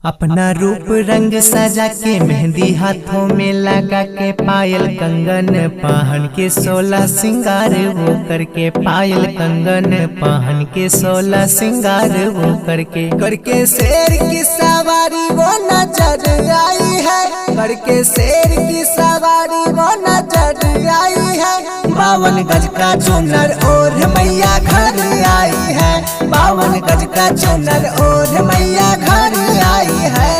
अपना रूप रंग सजा के मेहंदी हाथों में लगा के पायल कंगन पहन के 16 सिंगार वो करके पायल कंगन पहन के 16 सिंगार वो करके शेर की सवारी वो नजर आई है, करके शेर की सवारी वो नजर आई है। 52 गज का चुनर और मैया घर आई है, 52 गज का चुनर और मैया घर आई है।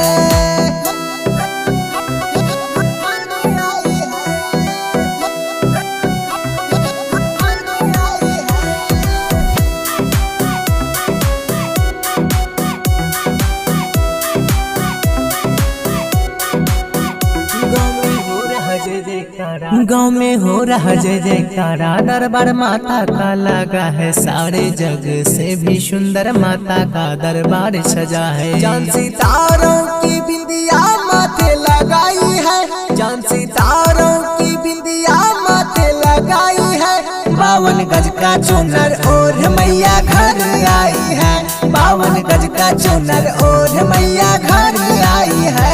गाँव में हो रहा जय जयकारा, दरबार माता का लगा है, सारे जग से भी सुंदर माता का दरबार सजा है। चांद सितारों की बिंदिया माथे लगाई है, चांद सितारों की बिंदिया माथे लगाई है। 52 गज का चुनर और मैया घर आई है, 52 गज का चुनर और मैया घर आई है।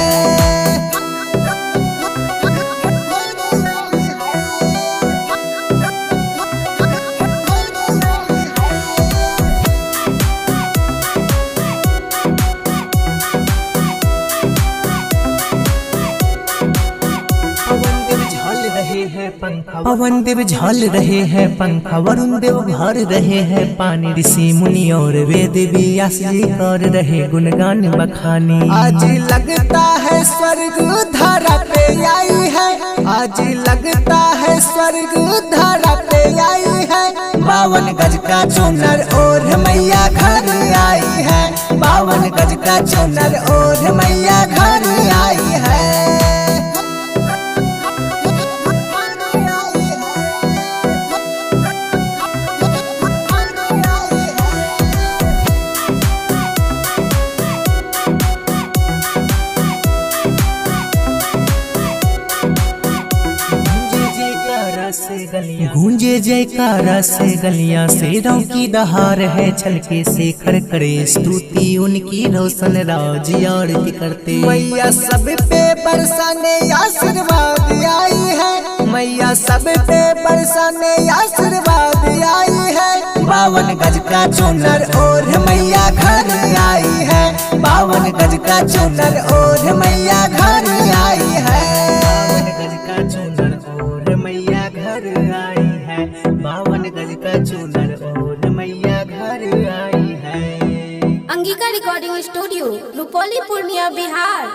पवन देव झल रहे हैं पंखा, वरुण देव भर रहे हैं पानी, ऋषि मुनि और वेद व्यास जी कर रहे गुणगान बखानी। आज लगता है स्वर्ग धरा पे आई है, आज लगता है स्वर्ग धरा पे आई है। 52 गज का चुनर और मैया घर आई है, 52 गज का चुनर और मैया घर आई है। गूंजे जयकारा से गलियां, शेरों की दहार है छलके शेखर करे स्तुति उनकी, रोशन राज आरती करते। मैया सब पे बरसाने आशीर्वाद आई है, मैया सब पे बरसाने आशीर्वाद आई है। 52 गज का चुनर और मैया घर आई है, 52 गज का चुनर और मैया घर आई है। 52 गज का चुनर और मैया घर आई है, 52 गज का चुनर और मैया घर आई है। Angika recording studio, Rupauli, Purnia, Bihar.